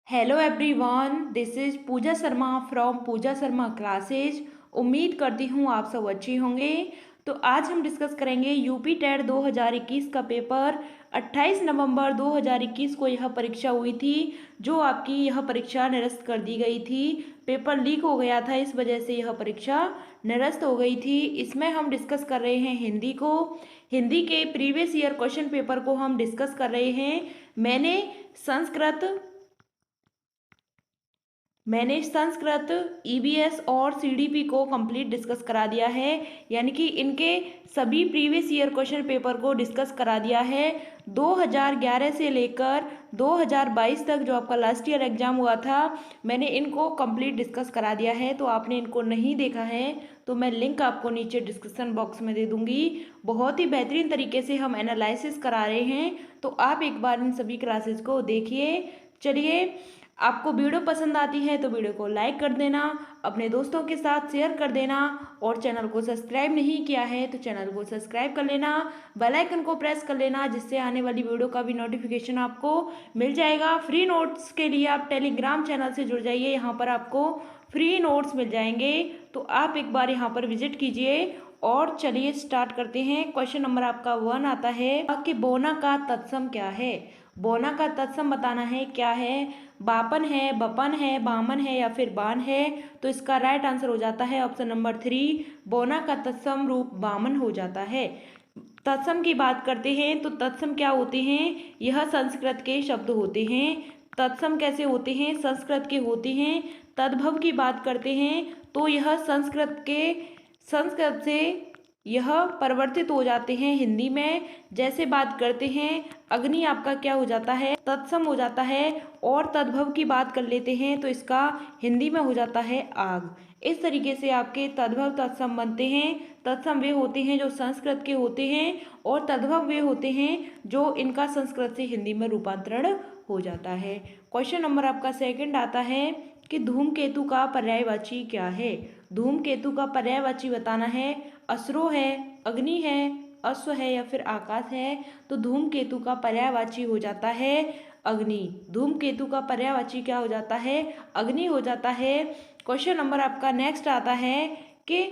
Hello everyone, this is Pooja Sharma from Pooja Sharma classes. उम्मीद करती हूँ आप सब अच्छे होंगे। तो आज हम डिस्कस करेंगे यूपी टेट 2021 का पेपर। 28 नवंबर 2021 को यह परीक्षा हुई थी, जो आपकी यह परीक्षा निरस्त कर दी गई थी। पेपर लीक हो गया था, इस वजह से यह परीक्षा निरस्त हो गई थी। इसमें हम डिस्कस कर रहे हैं हिंदी को। हिंदी के प्रीवियस ईयर क्वेश्चन पेपर को हम डिस्कस कर रहे हैं। संस्कृत मैंने संस्कृत ईवीएस और सीडीपी को कंप्लीट डिस्कस करा दिया है, यानी कि इनके सभी प्रीवियस ईयर क्वेश्चन पेपर को डिस्कस करा दिया है। 2011 से लेकर 2022 तक जो आपका लास्ट ईयर एग्जाम हुआ था, मैंने इनको कंप्लीट डिस्कस करा दिया है। तो आपने इनको नहीं देखा है तो मैं लिंक आपको नीचे डिस्क्रिप्शन बॉक्स में दे दूंगी। बहुत ही बेहतरीन तरीके से हम एनालिसिस करा रहे हैं, तो आप एक बार इन सभी क्लासेस को देखिए। चलिए, आपको वीडियो पसंद आती है तो वीडियो को लाइक कर देना, अपने दोस्तों के साथ शेयर कर देना, और चैनल को सब्सक्राइब नहीं किया है तो चैनल को सब्सक्राइब कर लेना, बेल आइकन को प्रेस कर लेना, जिससे आने वाली वीडियो का भी नोटिफिकेशन आपको मिल जाएगा। फ्री नोट्स के लिए आप टेलीग्राम चैनल से जुड़ जाइए, यहाँ पर आपको फ्री नोट्स मिल जाएंगे। तो आप एक बार यहाँ पर विजिट कीजिए। और चलिए स्टार्ट करते हैं। क्वेश्चन नंबर आपका 1 आता है कि बोना का तत्सम क्या है। बोना का तत्सम बताना है क्या है। बापन है, बपन है, बामन है या फिर बान है। तो इसका राइट आंसर हो जाता है ऑप्शन नंबर 3, बोना का तत्सम रूप बामन हो जाता है। तत्सम की बात करते हैं तो तत्सम क्या होते हैं, यह संस्कृत के शब्द होते हैं। तत्सम कैसे होते हैं, संस्कृत के होते हैं। तद्भव की बात करते हैं तो यह संस्कृत से यह परिवर्तित हो जाते हैं हिंदी में। जैसे बात करते हैं, अग्नि आपका क्या हो जाता है, तत्सम हो जाता है। और तद्भव की बात कर लेते हैं तो इसका हिंदी में हो जाता है आग। इस तरीके से आपके तद्भव तत्सम बनते हैं। तत्सम वे होते हैं जो संस्कृत के होते हैं, और तद्भव वे होते हैं जो इनका संस्कृत से हिंदी में रूपांतरण हो जाता है। क्वेश्चन नंबर आपका सेकंड आता है कि धूमकेतु का पर्यायवाची क्या है। धूमकेतु का पर्यायवाची बताना है। असुरो है, अग्नि है, अश्व है या फिर आकाश है। तो धूमकेतु का पर्यायवाची हो जाता है अग्नि। धूमकेतु का पर्यायवाची क्या हो जाता है, अग्नि हो जाता है। क्वेश्चन नंबर आपका नेक्स्ट आता है कि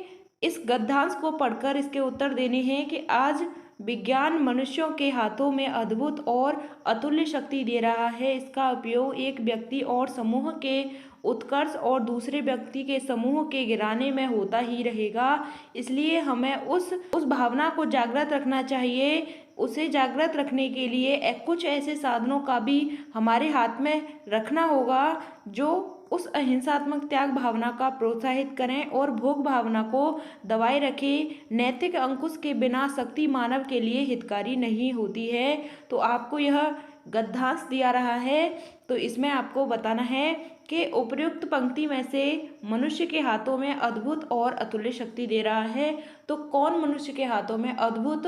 इस गद्यांश को पढ़कर इसके उत्तर देने हैं कि आज विज्ञान मनुष्यों के हाथों में अद्भुत और अतुल्य शक्ति दे रहा है। इसका उपयोग एक व्यक्ति और समूह के उत्कर्ष और दूसरे व्यक्ति के समूह के गिराने में होता ही रहेगा। इसलिए हमें उस भावना को जागृत रखना चाहिए। उसे जागृत रखने के लिए कुछ ऐसे साधनों का भी हमारे हाथ में रखना होगा जो उस अहिंसात्मक त्याग भावना का प्रोत्साहित करें और भोग भावना को दबाए रखें। नैतिक अंकुश के बिना शक्ति मानव के लिए हितकारी नहीं होती है। तो आपको यह गद्यांश दिया रहा है, तो इसमें आपको बताना है कि उपर्युक्त पंक्ति में से मनुष्य के हाथों में अद्भुत और अतुल्य शक्ति दे रहा है। तो कौन मनुष्य के हाथों में अद्भुत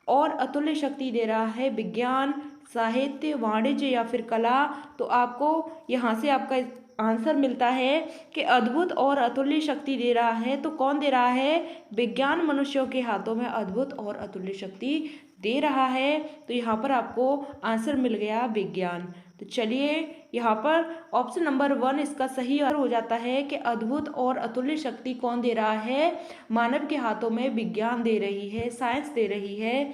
और अतुल्य शक्ति दे रहा है, विज्ञान, साहित्य, वाणिज्य या फिर कला। तो आपको यहाँ से आपका आंसर मिलता है कि अद्भुत और अतुल्य शक्ति दे रहा है। तो कौन दे रहा है, विज्ञान मनुष्यों के हाथों में अद्भुत और अतुल्य शक्ति दे रहा है। तो यहाँ पर आपको आंसर मिल गया विज्ञान। तो चलिए, यहाँ पर ऑप्शन नंबर 1 इसका सही हो जाता है कि अद्भुत और अतुल्य शक्ति कौन दे रहा है, मानव के हाथों में विज्ञान दे रही है, साइंस दे रही है।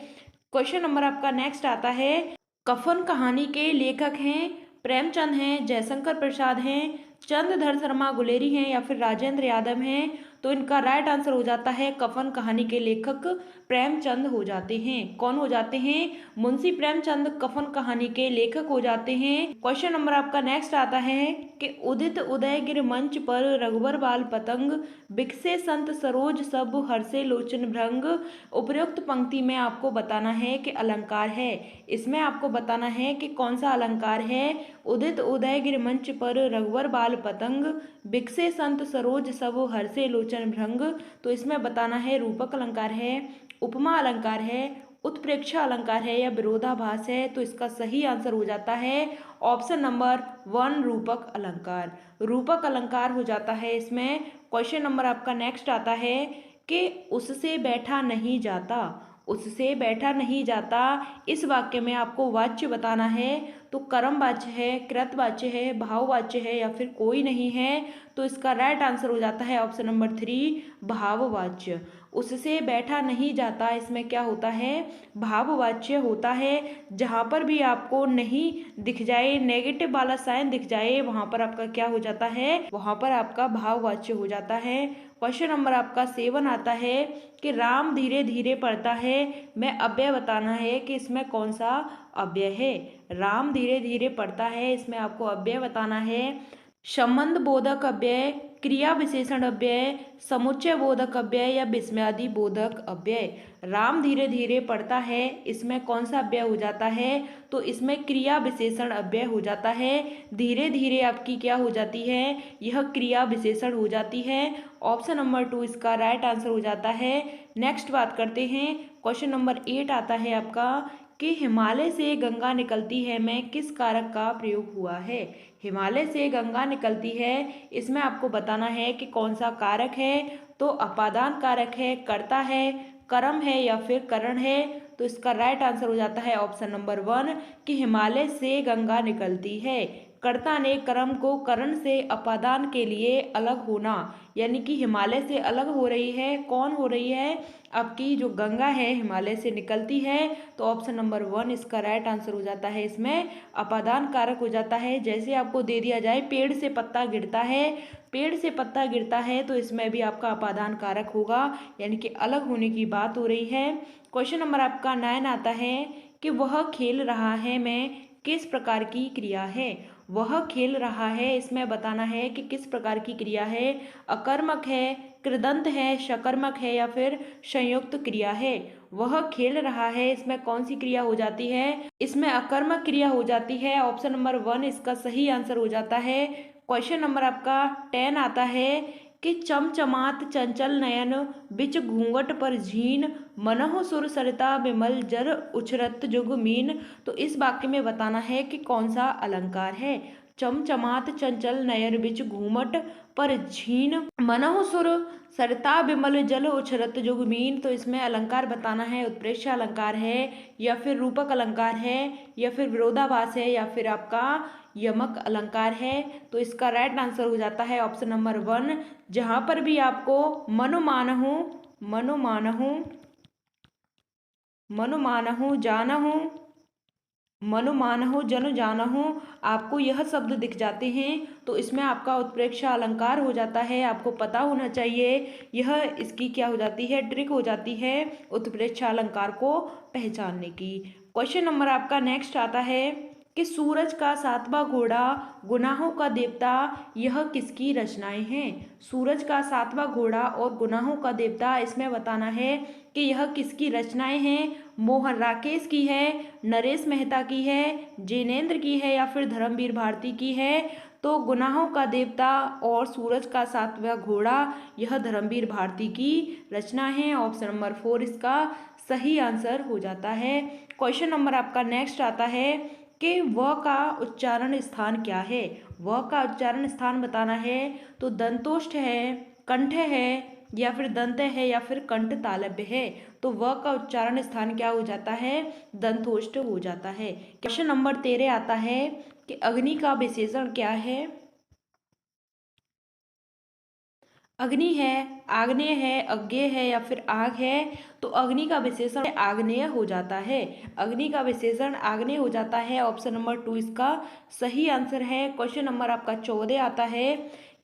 क्वेश्चन नंबर आपका नेक्स्ट आता है, कफन कहानी के लेखक हैं प्रेमचंद हैं, जयशंकर प्रसाद हैं, चंद्रधर शर्मा गुलेरी हैं या फिर राजेंद्र यादव हैं। तो इनका राइट आंसर हो जाता है कफन कहानी के लेखक प्रेमचंद हो जाते हैं। कौन हो जाते हैं, मुंशी प्रेमचंद कफन कहानी के लेखक हो जाते हैं। क्वेश्चन नंबर आपका नेक्स्ट आता है कि उदित उदयगिर मंच पर रघुबर बाल पतंग, बिकसे संत सरोज सब हर्षे लोचन भृंग। उपयुक्त पंक्ति में आपको बताना है कि अलंकार है। इसमें आपको बताना है कि कौन सा अलंकार है। उदित उदयगिर मंच पर रघुवर बाल पतंग, बिकसे संत सरोज सब हर्षे लोचन भृंग। तो इसमें बताना है रूपक अलंकार है, उपमा अलंकार है, उत्प्रेक्षा अलंकार है या विरोधाभास है। तो इसका सही आंसर हो जाता है ऑप्शन नंबर 1, रूपक अलंकार। रूपक अलंकार हो जाता है इसमें। क्वेश्चन नंबर आपका नेक्स्ट आता है कि उससे बैठा नहीं जाता। उससे बैठा नहीं जाता, इस वाक्य में आपको वाच्य बताना है। तो तो कर्मवाच्य है, कृतवाच्य है, भाववाच्य है या फिर कोई नहीं है। तो इसका राइट आंसर हो जाता है ऑप्शन नंबर 3 भाववाच्य। उससे बैठा नहीं जाता, इसमें क्या होता है, भाववाच्य होता है। जहाँ पर भी आपको नहीं दिख जाए, नेगेटिव वाला साइन दिख जाए, वहाँ पर आपका क्या हो जाता है, वहाँ पर आपका भाववाच्य हो जाता है। क्वेश्चन नंबर आपका 7 आता है कि राम धीरे धीरे पढ़ता है, मैं अव्यय बताना है कि इसमें कौन सा अव्यय है। राम धीरे धीरे पढ़ता है, इसमें आपको अव्यय बताना है। संबंध बोधक अव्यय, क्रिया विशेषण अव्यय, समुच्चय बोधक अव्यय या विस्मयादि बोधक अव्यय। राम धीरे धीरे पढ़ता है, इसमें कौन सा अव्यय हो जाता है, तो इसमें क्रिया विशेषण अव्यय हो जाता है। धीरे धीरे आपकी क्या हो जाती है, यह क्रिया विशेषण हो जाती है। ऑप्शन नंबर 2 इसका राइट आंसर हो जाता है। नेक्स्ट बात करते हैं, क्वेश्चन नंबर 8 आता है आपका कि हिमालय से गंगा निकलती है में किस कारक का प्रयोग हुआ है। हिमालय से गंगा निकलती है, इसमें आपको बताना है कि कौन सा कारक है। तो अपादान कारक है, कर्ता है, कर्म है या फिर करण है। तो इसका राइट आंसर हो जाता है ऑप्शन नंबर 1 कि हिमालय से गंगा निकलती है। कर्ता ने कर्म को करण से अपादान के लिए अलग होना, यानी कि हिमालय से अलग हो रही है। कौन हो रही है, आपकी जो गंगा है हिमालय से निकलती है। तो ऑप्शन नंबर 1 इसका राइट आंसर हो जाता है, इसमें अपादान कारक हो जाता है। जैसे आपको दे दिया जाए पेड़ से पत्ता गिरता है, पेड़ से पत्ता गिरता है, तो इसमें भी आपका अपादान कारक होगा, यानी कि अलग होने की बात हो रही है। क्वेश्चन नंबर आपका 9 आता है कि वह खेल रहा है में किस प्रकार की क्रिया है। वह खेल रहा है, इसमें बताना है कि किस प्रकार की क्रिया है। अकर्मक है, कृदंत है, सकर्मक है या फिर संयुक्त क्रिया है। वह खेल रहा है, इसमें कौन सी क्रिया हो जाती है, इसमें अकर्मक क्रिया हो जाती है। ऑप्शन नंबर 1 इसका सही आंसर हो जाता है। क्वेश्चन नंबर आपका 10 आता है कि चमचमात चंचल नयन बिच घूंघट पर झीन मनहु सुर सरिता विमल जर उछरत जुग मीन। तो इस वाक्य में बताना है कि कौन सा अलंकार है। चमचमात चंचल नयन बिच घूमट पर झीन मनहु सुर सरिता विमल जल उछरत जुग मीन। तो इसमें अलंकार बताना है, उत्प्रेक्षा अलंकार है या फिर रूपक अलंकार है या फिर विरोधाभास है या फिर आपका यमक अलंकार है। तो इसका राइट आंसर हो जाता है ऑप्शन नंबर 1। जहां पर भी आपको मनुमानहु मनुमानहु मनुमानहु जानहु मनुमानहु जन जानहु आपको यह शब्द दिख जाते हैं, तो इसमें आपका उत्प्रेक्षा अलंकार हो जाता है। आपको पता होना चाहिए, यह इसकी क्या हो जाती है, ट्रिक हो जाती है उत्प्रेक्षा अलंकार को पहचानने की। क्वेश्चन नंबर आपका नेक्स्ट आता है कि सूरज का 7वां घोड़ा गुनाहों का देवता, यह किसकी रचनाएं हैं। सूरज का 7वां घोड़ा और गुनाहों का देवता, इसमें बताना है कि यह किसकी रचनाएं हैं। मोहन राकेश की है, नरेश मेहता की है, जिनेंद्र की है या फिर धर्मवीर भारती की है। तो गुनाहों का देवता और सूरज का 7वां घोड़ा, यह धर्मवीर भारती की रचना है। ऑप्शन नंबर 4 इसका सही आंसर हो जाता है। क्वेश्चन नंबर आपका नेक्स्ट आता है कि व का उच्चारण स्थान क्या है। व का उच्चारण स्थान बताना है। तो दंतोष्ठ है, कंठ है या फिर दंत है या फिर कंठ तालव्य है। तो व का उच्चारण स्थान क्या हो जाता है, दंतोष्ठ हो जाता है। क्वेश्चन नंबर 13 आता है कि अग्नि का विशेषण क्या है। अग्नि है, आग्नेय है, अज्ञेय है या फिर आग है। तो अग्नि का विशेषण आग्नेय हो जाता है। अग्नि का विशेषण आग्नेय हो जाता है। ऑप्शन नंबर 2 इसका सही आंसर है। क्वेश्चन नंबर आपका 14 आता है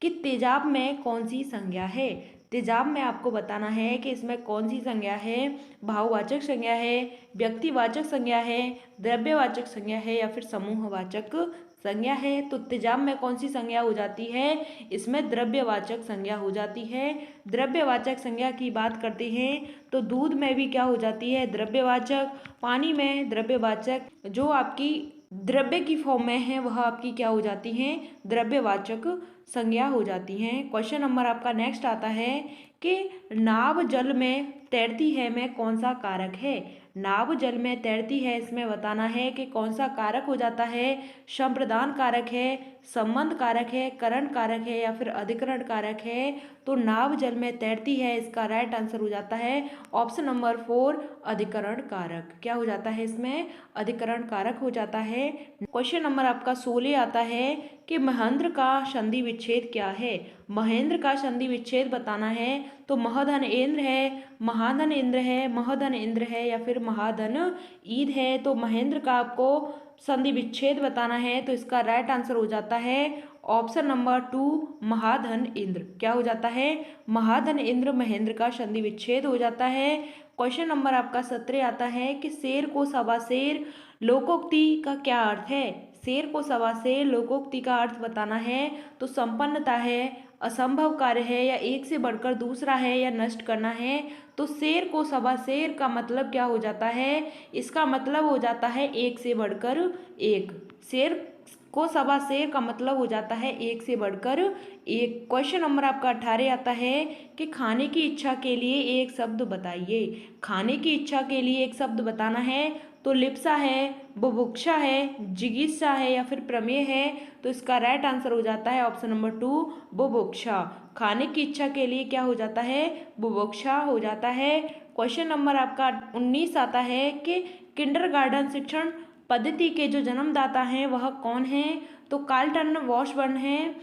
कि तेजाब में कौन सी संज्ञा है। तेजाब में आपको बताना है कि इसमें कौन सी संज्ञा है। भाववाचक संज्ञा है, व्यक्तिवाचक संज्ञा है, द्रव्यवाचक संज्ञा है या फिर समूहवाचक संज्ञा है। तो तेजाब में कौन सी संज्ञा हो जाती है, इसमें द्रव्यवाचक संज्ञा हो जाती है। द्रव्यवाचक संज्ञा की बात करते हैं तो दूध में भी क्या हो जाती है, द्रव्यवाचक। पानी में द्रव्यवाचक, जो आपकी द्रव्य की फॉर्म में है वह आपकी क्या हो जाती हैं, द्रव्यवाचक संज्ञा हो जाती हैं। क्वेश्चन नंबर आपका नेक्स्ट आता है कि नाव जल में तैरती है में कौन सा कारक है। नाव जल में तैरती है, इसमें बताना है कि कौन सा कारक हो जाता है। संप्रदान कारक है, संबंध कारक है, करण कारक है या फिर अधिकरण कारक है। तो नाव जल में तैरती है, इसका राइट आंसर हो जाता है ऑप्शन नंबर 4 अधिकरण कारक। क्या हो जाता है इसमें? अधिकरण कारक हो जाता है। क्वेश्चन नंबर आपका 16 आता है कि महेंद्र का संधि विच्छेद क्या है। महेंद्र का संधि विच्छेद बताना है। तो महधन इंद्र है, महाधन इंद्र है, महधन इंद्र है या फिर महाधन ईद है। तो महेंद्र का आपको संधि विच्छेद बताना है, तो इसका राइट आंसर हो जाता है ऑप्शन नंबर 2 महाधन इंद्र। क्या हो जाता है? महाधन इंद्र महेंद्र का संधि विच्छेद हो जाता है। क्वेश्चन नंबर आपका 17 आता है कि शेर को सवा शेर लोकोक्ति का क्या अर्थ है। शेर को सवा शेर लोकोक्ति का अर्थ बताना है। तो संपन्नता है, असंभव कार्य है या एक से बढ़कर दूसरा है या नष्ट करना है। तो शेर को सवा शेर का मतलब क्या हो जाता है? इसका मतलब हो जाता है एक से बढ़कर एक। शेर को सवा शेर का मतलब हो जाता है एक से बढ़कर एक। क्वेश्चन नंबर आपका 18 आता है कि खाने की इच्छा के लिए एक शब्द बताइए। खाने की इच्छा के लिए एक शब्द बताना है। तो लिप्सा है, बुभुक्षा है, जिगीषा है या फिर प्रमेय है। तो इसका राइट आंसर हो जाता है ऑप्शन नंबर 2 बुभुक्षा। खाने की इच्छा के लिए क्या हो जाता है? बुभुक्षा हो जाता है। क्वेश्चन नंबर आपका 19 आता है कि किंडरगार्टन शिक्षण पद्धति के जो जन्मदाता हैं वह कौन है। तो कार्लटन वॉशबर्न हैं,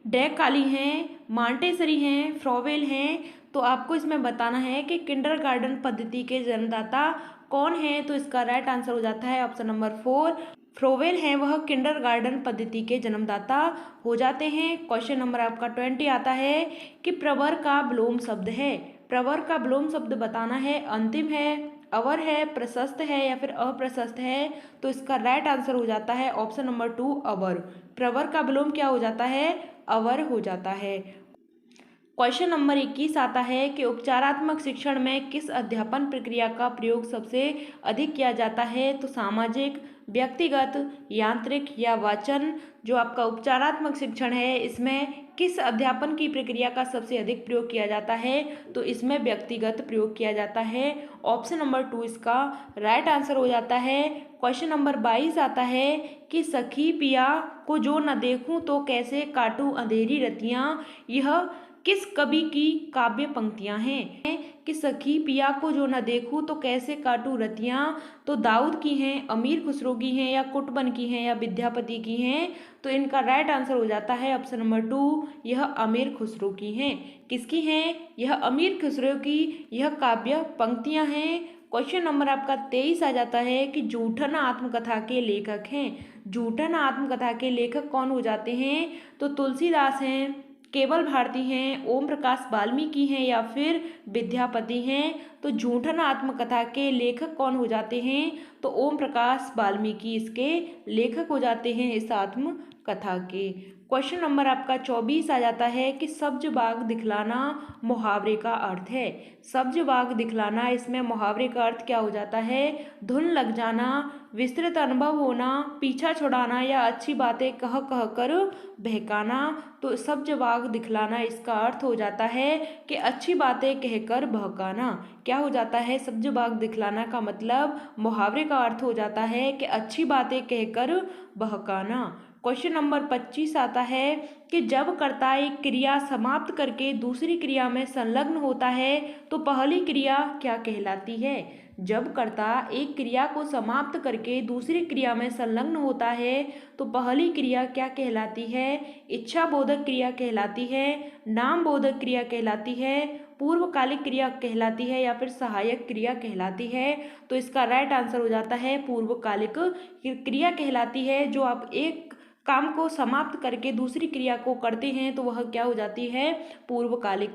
डैकाली हैं, मॉन्टेसरी हैं, फ्रोवेल हैं। तो आपको इसमें बताना है कि किंडरगार्टन पद्धति के जन्मदाता कौन है। तो इसका राइट आंसर हो जाता है ऑप्शन नंबर 4 फ्रोवेल हैं, वह किंडरगार्टन पद्धति के जन्मदाता हो जाते हैं। क्वेश्चन नंबर आपका 20 आता है कि प्रवर का विलोम शब्द है। प्रवर का विलोम शब्द बताना है। अंतिम है, अवर है, प्रशस्त है या फिर अप्रशस्त है। तो इसका राइट आंसर हो जाता है ऑप्शन नंबर 2 अवर। प्रवर का विलोम क्या हो जाता है? अवर हो जाता है। क्वेश्चन नंबर 21 आता है कि उपचारात्मक शिक्षण में किस अध्यापन प्रक्रिया का प्रयोग सबसे अधिक किया जाता है। तो सामाजिक, व्यक्तिगत, यांत्रिक या वाचन। जो आपका उपचारात्मक शिक्षण है इसमें किस अध्यापन की प्रक्रिया का सबसे अधिक प्रयोग किया जाता है। तो इसमें व्यक्तिगत प्रयोग किया जाता है। ऑप्शन नंबर 2 इसका राइट आंसर हो जाता है। क्वेश्चन नंबर 22 आता है कि सखी पिया को जो न देखूं तो कैसे काटूं अंधेरी रतियां, यह किस कवि की काव्य पंक्तियां हैं। कि सखी पिया को जो न देखूं तो कैसे काटूं रतियां। तो दाऊद की हैं, अमीर खुसरो की हैं या कुटबन की हैं या विद्यापति की हैं। तो इनका राइट आंसर हो जाता है ऑप्शन नंबर 2 यह अमीर खुसरो की हैं। किसकी हैं? यह अमीर खुसरो की यह काव्य पंक्तियां हैं। क्वेश्चन नंबर आपका 23 आ जाता है कि जूठन आत्मकथा के लेखक हैं। जूठन आत्मकथा के लेखक कौन हो जाते हैं। तो तुलसीदास हैं, केवल भारती हैं, ओम प्रकाश वाल्मीकि हैं या फिर विद्यापति हैं। तो जूठन आत्मकथा के लेखक कौन हो जाते हैं। तो ओम प्रकाश वाल्मीकि इसके लेखक हो जाते हैं इस आत्मकथा के। क्वेश्चन नंबर आपका 24 आ जाता है कि सब्ज बाग दिखलाना मुहावरे का अर्थ है। सब्ज बाग दिखलाना, इसमें मुहावरे का अर्थ क्या हो जाता है। धुन लग जाना, विस्तृत अनुभव होना, पीछा छुड़ाना या अच्छी बातें कह कह कर बहकाना। तो सब्ज बाग दिखलाना इसका अर्थ हो जाता है कि अच्छी बातें कहकर बहकाना। क्या हो जाता है? सब्ज बाग दिखलाना का मतलब मुहावरे का अर्थ हो जाता है कि अच्छी बातें कहकर बहकाना। क्वेश्चन नंबर 25 आता है कि जब कर्ता एक क्रिया समाप्त करके दूसरी क्रिया में संलग्न होता है तो पहली क्रिया क्या कहलाती है। जब कर्ता एक क्रिया को समाप्त करके दूसरी क्रिया में संलग्न होता है तो पहली क्रिया क्या कहलाती है। इच्छा बोधक क्रिया कहलाती है, नाम बोधक क्रिया कहलाती है, पूर्वकालिक क्रिया कहलाती है या फिर सहायक क्रिया कहलाती है। तो इसका राइट आंसर हो जाता है पूर्वकालिक क्रिया कहलाती है। जो आप एक काम को समाप्त करके दूसरी क्रिया को करते हैं तो वह क्या हो जाती है? पूर्वकालिक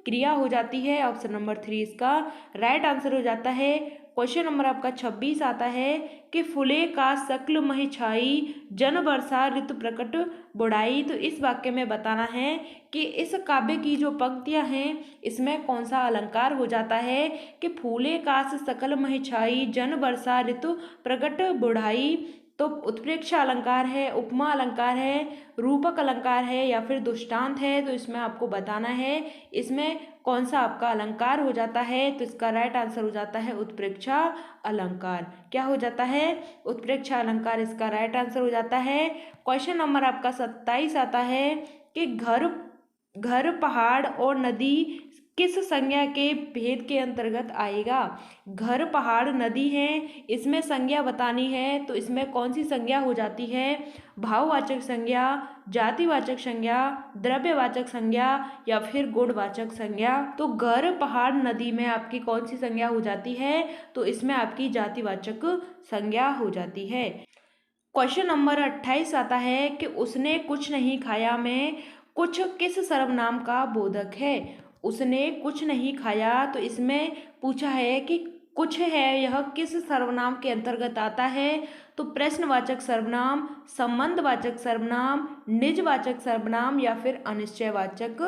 क्रिया हो जाती है। ऑप्शन नंबर 3 इसका राइट आंसर हो जाता है। क्वेश्चन नंबर आपका 26 आता है कि फूले का शक्ल महि छाई, जन वर्षा ऋतु प्रकट बुढ़ाई। तो इस वाक्य में बताना है कि इस काव्य की जो पंक्तियां हैं इसमें कौन सा अलंकार हो जाता है। कि फूले काश सकल महि छाई, जन वर्षा ऋतु प्रकट बुढ़ाई। तो उत्प्रेक्षा अलंकार है, उपमा अलंकार है, रूपक अलंकार है या फिर दृष्टांत है। तो इसमें आपको बताना है इसमें कौन सा आपका अलंकार हो जाता है। तो इसका राइट आंसर हो जाता है उत्प्रेक्षा अलंकार। क्या हो जाता है? उत्प्रेक्षा अलंकार इसका राइट आंसर हो जाता है। क्वेश्चन नंबर आपका 27 आता है कि घर पहाड़ और नदी किस संज्ञा के भेद के अंतर्गत आएगा। घर पहाड़ नदी है, इसमें संज्ञा बतानी है। तो इसमें कौन सी संज्ञा हो जाती है? भाववाचक संज्ञा, जातिवाचक संज्ञा, द्रव्यवाचक संज्ञा या फिर गुणवाचक संज्ञा। तो घर पहाड़ नदी में आपकी कौन सी संज्ञा हो जाती है? तो इसमें आपकी जातिवाचक संज्ञा हो जाती है। क्वेश्चन नंबर 28 आता है कि उसने कुछ नहीं खाया में कुछ किस सर्वनाम का बोधक है। उसने कुछ नहीं खाया, तो इसमें पूछा है कि कुछ है यह किस सर्वनाम के अंतर्गत आता है। तो प्रश्नवाचक सर्वनाम, संबंधवाचक सर्वनाम, निजवाचक सर्वनाम या फिर अनिश्चयवाचक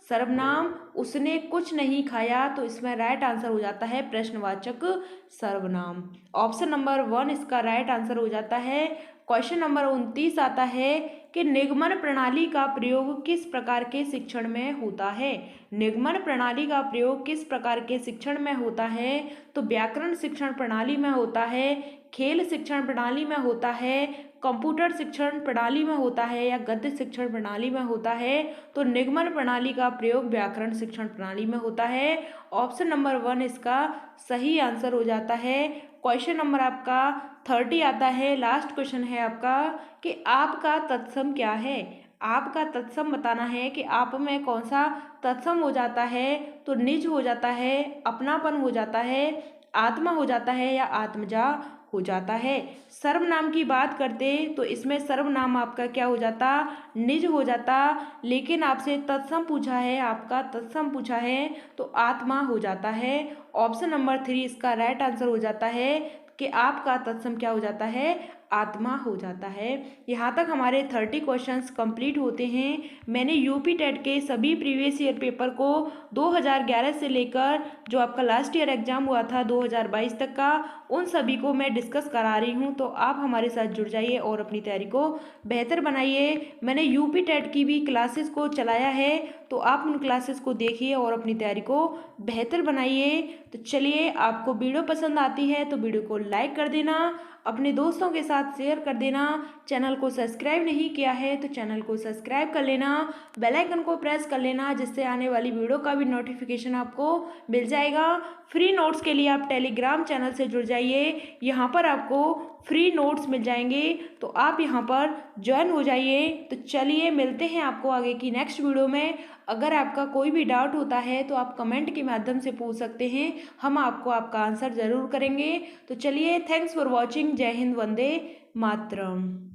सर्वनाम। उसने कुछ नहीं खाया, तो इसमें राइट आंसर हो जाता है प्रश्नवाचक सर्वनाम। ऑप्शन नंबर 1 इसका राइट आंसर हो जाता है। क्वेश्चन नंबर 29 आता है कि निगमन प्रणाली का प्रयोग किस प्रकार के शिक्षण में होता है। निगमन प्रणाली का प्रयोग किस प्रकार के शिक्षण में होता है? तो व्याकरण शिक्षण प्रणाली में होता है, खेल शिक्षण प्रणाली में होता है, कंप्यूटर शिक्षण प्रणाली में होता है या गद्य शिक्षण प्रणाली में होता है। तो निगमन प्रणाली का प्रयोग व्याकरण शिक्षण प्रणाली में होता है। ऑप्शन नंबर 1 इसका सही आंसर हो जाता है। क्वेश्चन नंबर आपका 30 आता है, लास्ट क्वेश्चन है आपका कि आपका तत्सम क्या है। आपका तत्सम बताना है कि आप में कौन सा तत्सम हो जाता है। तो निज हो जाता है, अपनापन हो जाता है, आत्मा हो जाता है या आत्मजा हो जाता है। सर्वनाम की बात करते तो इसमें सर्वनाम आपका क्या हो जाता? निज हो जाता। लेकिन आपसे तत्सम पूछा है, आपका तत्सम पूछा है तो आत्मा हो जाता है। ऑप्शन नंबर 3 इसका राइट आंसर हो जाता है कि आपका तत्सम क्या हो जाता है? आत्मा हो जाता है। यहाँ तक हमारे 30 क्वेश्चंस कंप्लीट होते हैं। मैंने यूपी टेट के सभी प्रीवियस ईयर पेपर को 2011 से लेकर जो आपका लास्ट ईयर एग्जाम हुआ था 2022 तक का, उन सभी को मैं डिस्कस करा रही हूँ। तो आप हमारे साथ जुड़ जाइए और अपनी तैयारी को बेहतर बनाइए। मैंने यूपी टेट की भी क्लासेस को चलाया है, तो आप उन क्लासेस को देखिए और अपनी तैयारी को बेहतर बनाइए। तो चलिए, आपको वीडियो पसंद आती है तो वीडियो को लाइक कर देना, अपने दोस्तों के साथ शेयर कर देना। चैनल को सब्सक्राइब नहीं किया है तो चैनल को सब्सक्राइब कर लेना, बेल आइकन को प्रेस कर लेना, जिससे आने वाली वीडियो का भी नोटिफिकेशन आपको मिल जाएगा। फ्री नोट्स के लिए आप टेलीग्राम चैनल से जुड़ जाइए, यहाँ पर आपको फ्री नोट्स मिल जाएंगे, तो आप यहाँ पर ज्वाइन हो जाइए। तो चलिए, मिलते हैं आपको आगे की नेक्स्ट वीडियो में। अगर आपका कोई भी डाउट होता है तो आप कमेंट के माध्यम से पूछ सकते हैं, हम आपको आपका आंसर ज़रूर करेंगे। तो चलिए, थैंक्स फॉर वॉचिंग। जय हिंद, वंदे मातरम।